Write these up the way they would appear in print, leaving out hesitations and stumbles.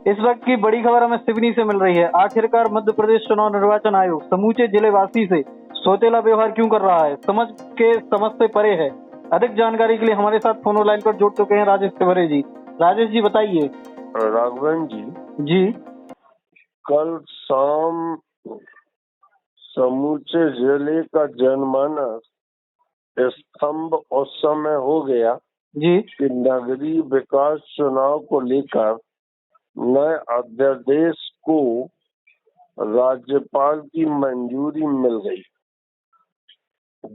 इस वक्त की बड़ी खबर हमें सिवनी से मिल रही है। आखिरकार मध्य प्रदेश चुनाव निर्वाचन आयोग समूचे जिलेवासी से सौतेला व्यवहार क्यों कर रहा है, समझ से परे है। अधिक जानकारी के लिए हमारे साथ फोन लाइन पर जुड़ चुके हैं राजेश तिवारी जी। राजेश जी बताइए। राघवन जी, जी कल शाम समूचे जिले का जनमानस स्तंभ उस समय हो गया जी कि नगरीय विकास चुनाव को लेकर नए अध्यादेश को राज्यपाल की मंजूरी मिल गई।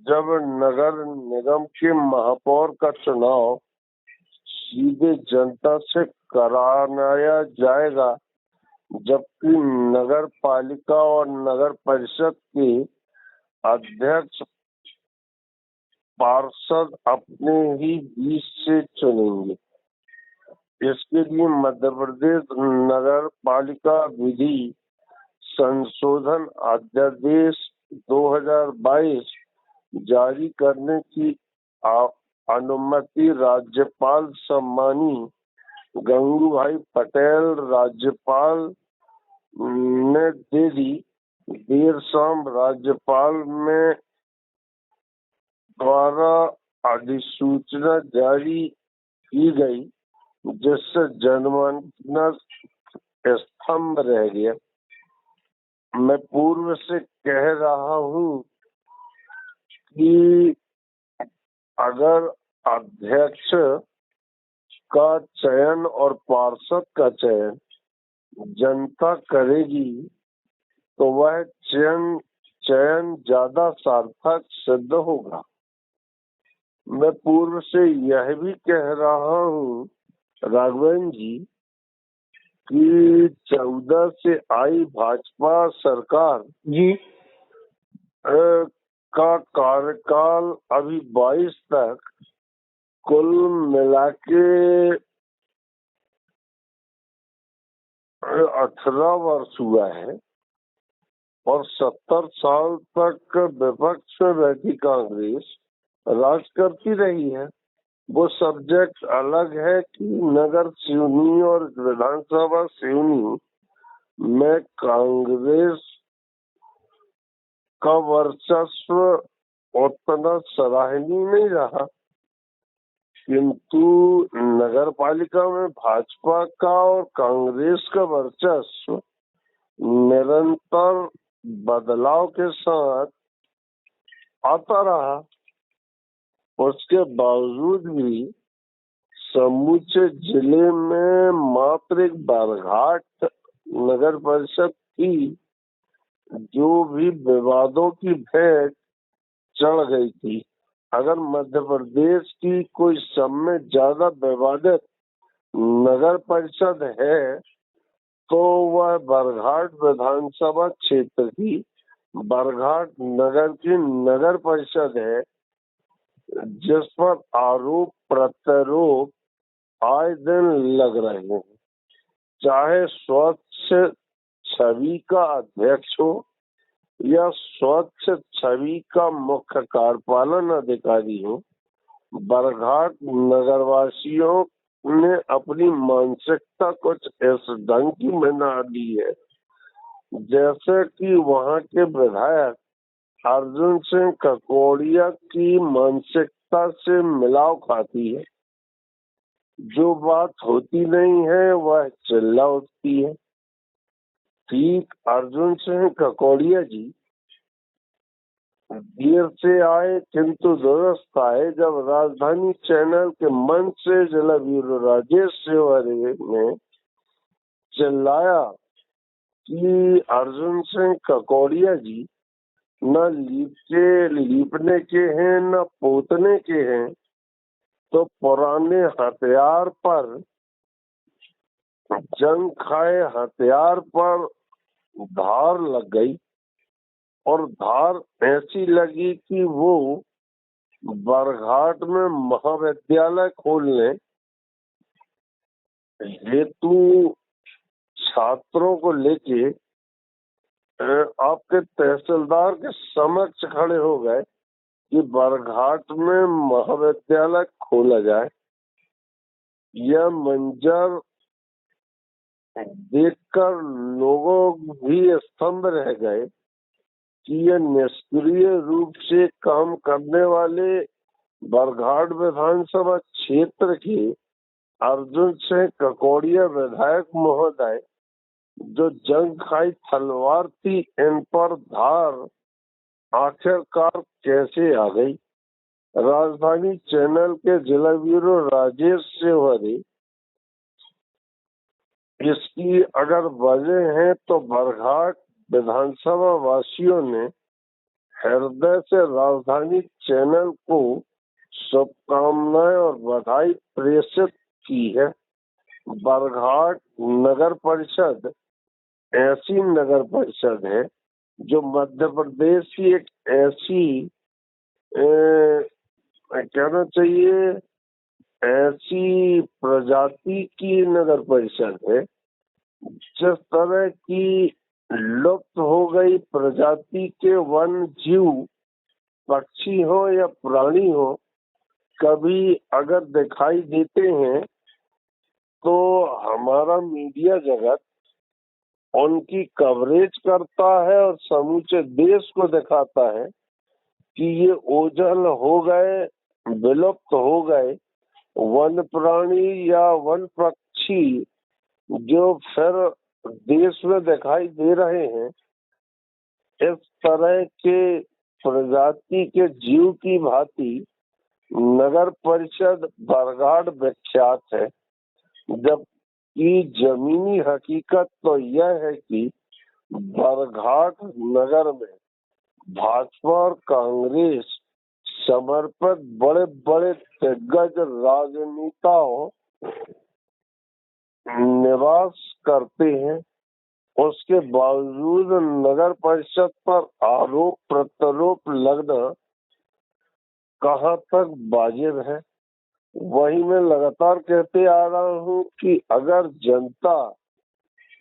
जब नगर निगम के महापौर का चुनाव सीधे जनता से कराया जाएगा, जबकि नगर पालिका और नगर परिषद के अध्यक्ष पार्षद अपने ही बीच से चुनेंगे। इसके लिए मध्य प्रदेश नगर पालिका विधि संशोधन अध्यादेश 2022 जारी करने की अनुमति राज्यपाल सम्मानी गंगूभाई पटेल राज्यपाल ने दे दी। देर शाम राज्यपाल में द्वारा अधिसूचना जारी की गई, जिससे जनमानस स्तंभ रह गया। मैं पूर्व से कह रहा हूँ कि अगर अध्यक्ष का चयन और पार्षद का चयन जनता करेगी तो वह चयन ज्यादा सार्थक सिद्ध होगा। मैं पूर्व से यह भी कह रहा हूँ राघवन जी कि 14 से आई भाजपा सरकार जी का कार्यकाल अभी 22 तक कुल मिला के 18 वर्ष हुआ है और 70 साल तक विपक्ष में बैठी कांग्रेस राज करती रही है। वो सब्जेक्ट अलग है कि नगर सिवनी और विधानसभा सिवनी में कांग्रेस का वर्चस्व उतना सराहनीय नहीं रहा, किंतु नगर पालिका में भाजपा का और कांग्रेस का वर्चस्व निरंतर बदलाव के साथ आता रहा। उसके बावजूद भी समूचे जिले में मात्र एक बरघाट नगर परिषद थी जो भी विवादों की भेंट चढ़ गई थी। अगर मध्य प्रदेश की कोई सब में ज्यादा विवादित नगर परिषद है तो वह बरघाट विधानसभा क्षेत्र की बरघाट नगर की नगर परिषद है, जिस पर आरोप प्रत्यारोप आए दिन लग रहे हैं। चाहे स्वच्छ छवि का अध्यक्ष हो या स्वच्छ छवि का मुख्य कार्यपालन अधिकारी हो, बरघाट नगरवासियों ने अपनी मानसिकता कुछ इस ढंग की बना दी है जैसे कि वहां के विधायक अर्जुन सिंह ककोड़िया की मानसिकता से मिलाव खाती है। जो बात होती नहीं है वह चिल्ला उठती है। ठीक अर्जुन सिंह ककोड़िया जी देर से आए किंतु दुरुस्त आए जब राजधानी चैनल के मंच से जिला ब्यूरो राजेश तिवारी ने चिल्लाया कि अर्जुन सिंह ककोड़िया जी न लीपने के हैं न पोतने के हैं, तो पुराने हथियार पर जंग खाए हथियार पर धार लग गई और धार ऐसी लगी कि वो बरघाट में महाविद्यालय खोलने हेतु छात्रों को लेके आपके तहसीलदार के समक्ष खड़े हो गए कि बरघाट में महाविद्यालय खोला जाए। यह मंजर देखकर लोगों भी स्तंभ रह गए कि ये निष्क्रिय रूप से काम करने वाले बरघाट विधानसभा क्षेत्र के अर्जुन सिंह ककोड़िया विधायक महोदय, जो जंग खाई तलवार थी, इन पर धार आखिरकार कैसे आ गई। राजधानी चैनल के जिला ब्यूरो राजेश सेवरी इसकी अगर वजह है तो बरघाट विधानसभा वासियों ने हृदय से राजधानी चैनल को शुभकामनाएं और बधाई प्रेषित की है। बरघाट नगर परिषद ऐसी नगर परिषद है जो मध्य प्रदेश की एक ऐसी कहना चाहिए ऐसी प्रजाति की नगर परिषद है जिस तरह की लुप्त हो गई प्रजाति के वन जीव, पक्षी हो या प्राणी हो, कभी अगर दिखाई देते हैं तो हमारा मीडिया जगत उनकी कवरेज करता है और समूचे देश को दिखाता है कि ये ओझल हो गए, विलुप्त हो गए वन प्राणी या वन पक्षी जो फिर देश में दिखाई दे रहे हैं। इस तरह के प्रजाति के जीव की भांति नगर परिषद बरघाट विख्यात है, जबकि जमीनी हकीकत तो यह है कि बरघाट नगर में भाजपा और कांग्रेस समर्पित बड़े बड़े दिग्गज राजनेताओं निवास करते हैं। उसके बावजूद नगर परिषद पर आरोप प्रत्यारोप लगना कहाँ तक वाजिब है। वही मैं लगातार कहते आ रहा हूँ कि अगर जनता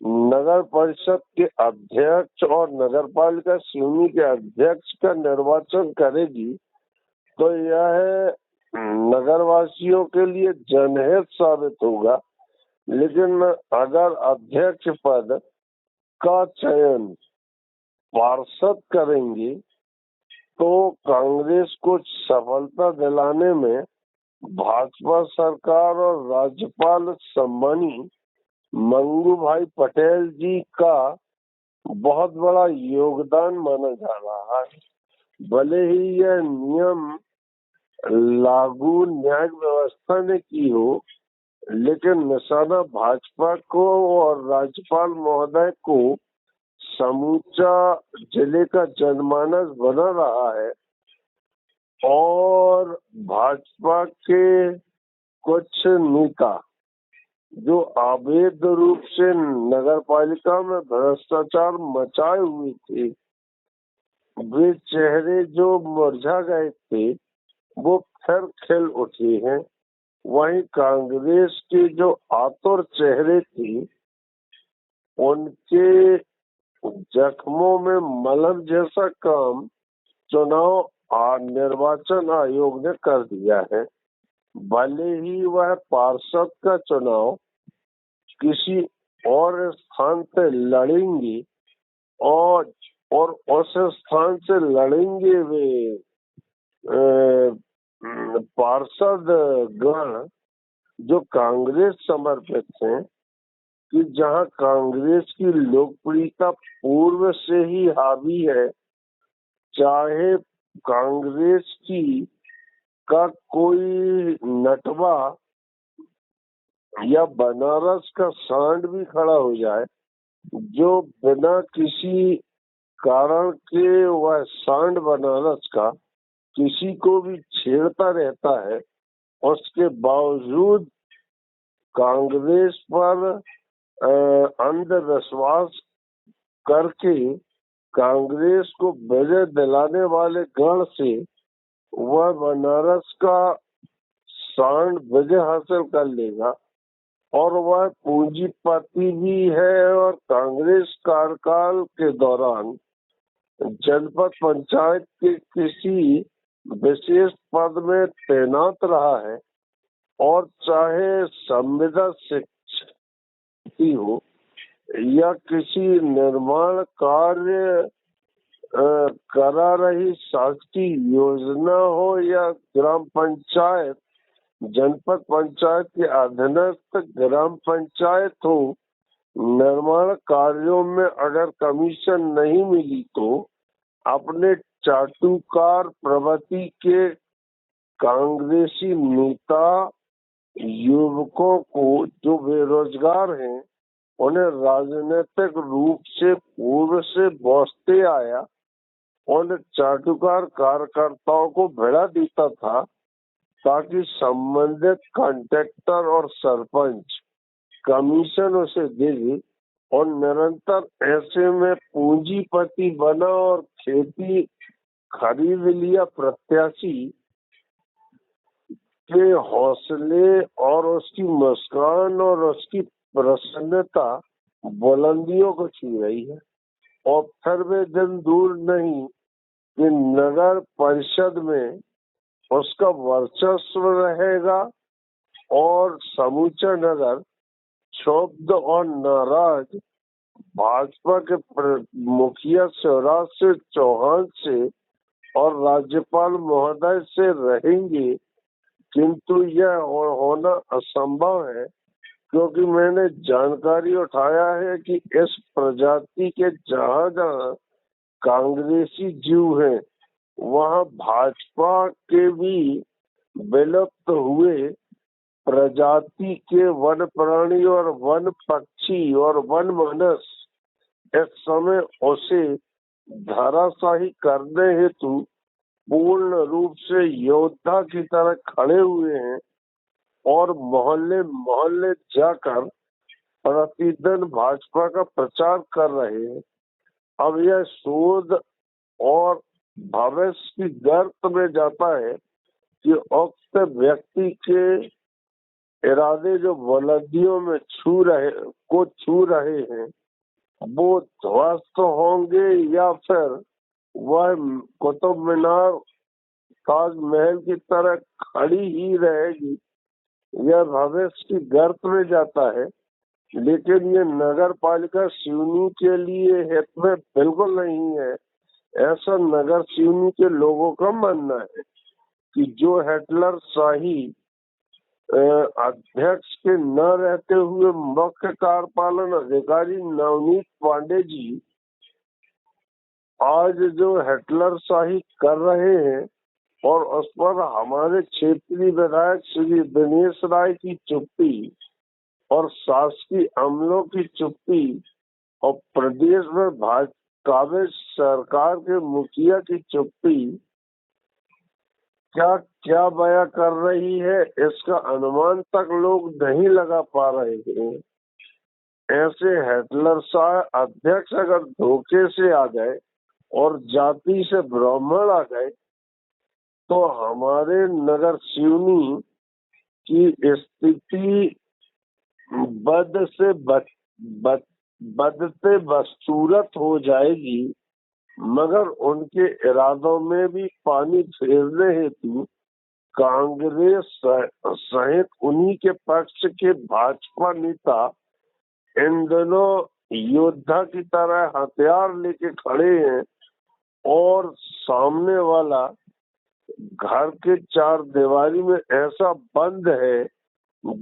नगर परिषद के अध्यक्ष और नगर पालिका सिवनी के अध्यक्ष का निर्वाचन करेगी तो यह नगरवासियों के लिए जनहित साबित होगा। लेकिन अगर अध्यक्ष पद का चयन पार्षद करेंगे तो कांग्रेस को सफलता दिलाने में भाजपा सरकार और राज्यपाल सम्मानी मंगू भाई पटेल जी का बहुत बड़ा योगदान माना जा रहा है। भले ही यह नियम लागू न्यायिक व्यवस्था ने की हो, लेकिन निशाना भाजपा को और राज्यपाल महोदय को समूचा जिले का जनमानस बना रहा है। और भाजपा के कुछ नेता जो अवैध रूप से नगर पालिका में भ्रष्टाचार मचाए हुए थे, वे चेहरे जो मुरझा गए थे वो फिर खिल उठे हैं। वहीं कांग्रेस के जो आतुर चेहरे थे उनके जख्मों में मलहम जैसा काम चुनाव निर्वाचन आयोग ने कर दिया है। भले ही वह पार्षद का चुनाव किसी और स्थान से लड़ेंगे और उस स्थान से लड़ेंगे वे पार्षद गण जो कांग्रेस समर्पित हैं, कि जहां कांग्रेस की लोकप्रियता पूर्व से ही हावी है, चाहे कांग्रेस की का कोई नटवा या बनारस का सांड भी खड़ा हो जाए, जो बिना किसी कारण के वह सांड बनारस का किसी को भी छेड़ता रहता है, उसके बावजूद कांग्रेस पर अंधविश्वास करके कांग्रेस को विजय दिलाने वाले गण से वह बनारस का सांड विजय हासिल कर लेगा। और वह पूंजीपति भी है और कांग्रेस कार्यकाल के दौरान जनपद पंचायत के किसी विशेष पद में तैनात रहा है। और चाहे संविदा शिक्षक हो या किसी निर्माण कार्य करा रही शासकीय योजना हो या ग्राम पंचायत, जनपद पंचायत के अधीनस्थ ग्राम पंचायत हो, निर्माण कार्यों में अगर कमीशन नहीं मिली तो अपने चाटुकार प्रवृत्ति के कांग्रेसी नेता युवकों को जो बेरोजगार हैं उन्हें राजनीतिक रूप से पूर्व से बौसते आया, उन चाटुकार कार्यकर्ताओं को भिड़ा देता था ताकि संबंधित कॉन्ट्रैक्टर और सरपंच कमीशन उसे दे, और निरंतर ऐसे में पूंजीपति बना और खेती खरीद लिया। प्रत्याशी के हौसले और उसकी मुस्कान और उसकी प्रसन्नता बुलंदियों को छू रही है। और फिर वे दिन दूर नहीं कि नगर परिषद में उसका वर्चस्व रहेगा और समूचा नगर क्षुब्ध और नाराज भाजपा के मुखिया शिवराज सिंह चौहान से और राज्यपाल महोदय से रहेंगे, किंतु यह होना असंभव है क्योंकि मैंने जानकारी उठाया है कि इस प्रजाति के जहाँ जहाँ कांग्रेसी जीव हैं वहाँ भाजपा के भी विलुप्त हुए प्रजाति के वन प्राणी और वन पक्षी और वन मानस इस समय उसे धराशाही करने हेतु पूर्ण रूप से योद्धा की तरह खड़े हुए हैं और मोहल्ले मोहल्ले जाकर प्रतिदिन भाजपा का प्रचार कर रहे हैं। अब यह शोध और भविष्य की गर्त में जाता है कि उक्त व्यक्ति के इरादे जो बुलंदियों में छू रहे हैं वो ध्वस्त होंगे या फिर वह कुतुब मीनार ताजमहल की तरह खड़ी ही रहेगी, यह भविष्य की गर्त में जाता है। लेकिन ये नगर पालिका सिवनी के लिए हित में बिल्कुल नहीं है, ऐसा नगर सिवनी के लोगों का मानना है कि जो हिटलर शाही अध्यक्ष के न रहते हुए मुख्य कार्यपालन अधिकारी नवनीत पांडे जी आज जो हिटलर शाही कर रहे हैं और उस पर हमारे क्षेत्रीय विधायक श्री दिनेश राय की चुप्पी और शासकीय अमलों की चुप्पी और प्रदेश में भाजपा सरकार के मुखिया की चुप्पी क्या क्या बयां कर रही है, इसका अनुमान तक लोग नहीं लगा पा रहे हैं। ऐसे हिटलर शाह अध्यक्ष अगर धोखे से आ गए और जाति से ब्राह्मण आ गए तो हमारे नगर सिवनी की स्थिति बदते बदसूरत हो जाएगी। मगर उनके इरादों में भी पानी फेरने हेतु कांग्रेस सहित उन्हीं के पक्ष के भाजपा नेता इन दिनों योद्धा की तरह हथियार लेके खड़े हैं और सामने वाला घर के चार दीवारी में ऐसा बंद है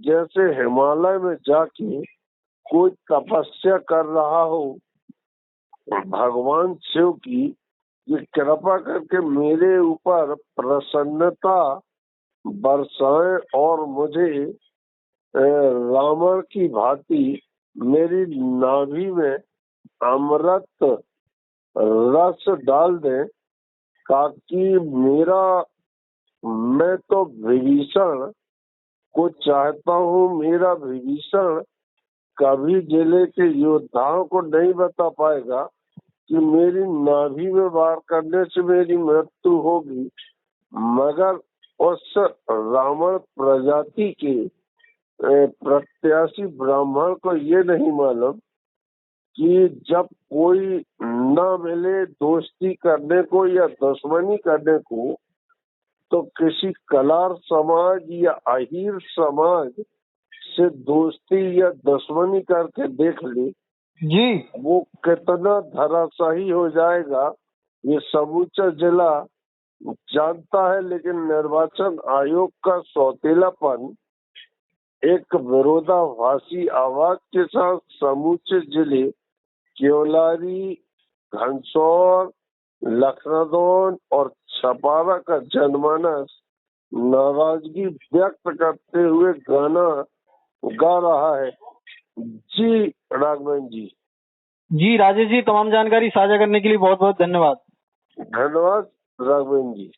जैसे हिमालय में जाके कोई तपस्या कर रहा हो। भगवान शिव की ये कृपा करके मेरे ऊपर प्रसन्नता बरसाए और मुझे रावण की भांति मेरी नाभि में अमृत रस डाल दें ताकि मैं तो विभीषण को चाहता हूँ, मेरा विभीषण कभी जिले के योद्धाओं को नहीं बता पाएगा कि मेरी नाभि में वार करने से मेरी मृत्यु होगी, मगर उस रावण प्रजाति के प्रत्याशी ब्राह्मण को ये नहीं मालूम कि जब कोई न मिले दोस्ती करने को या दुश्मनी करने को तो किसी कलार समाज या अहीर समाज से दोस्ती या दुश्मनी करके देख ले। जी वो कितना धराशायी हो जाएगा ये समूचा जिला जानता है, लेकिन निर्वाचन आयोग का सौतेलापन एक विरोधाभासी आवाज के साथ समूचे जिले केवलारी, घनसौर, लखनदौन और छपारा का जनमानस नाराजगी व्यक्त करते हुए गाना गा रहा है। जी राघवन जी। जी राजेश जी, तमाम जानकारी साझा करने के लिए बहुत बहुत धन्यवाद। धन्यवाद राघवन जी।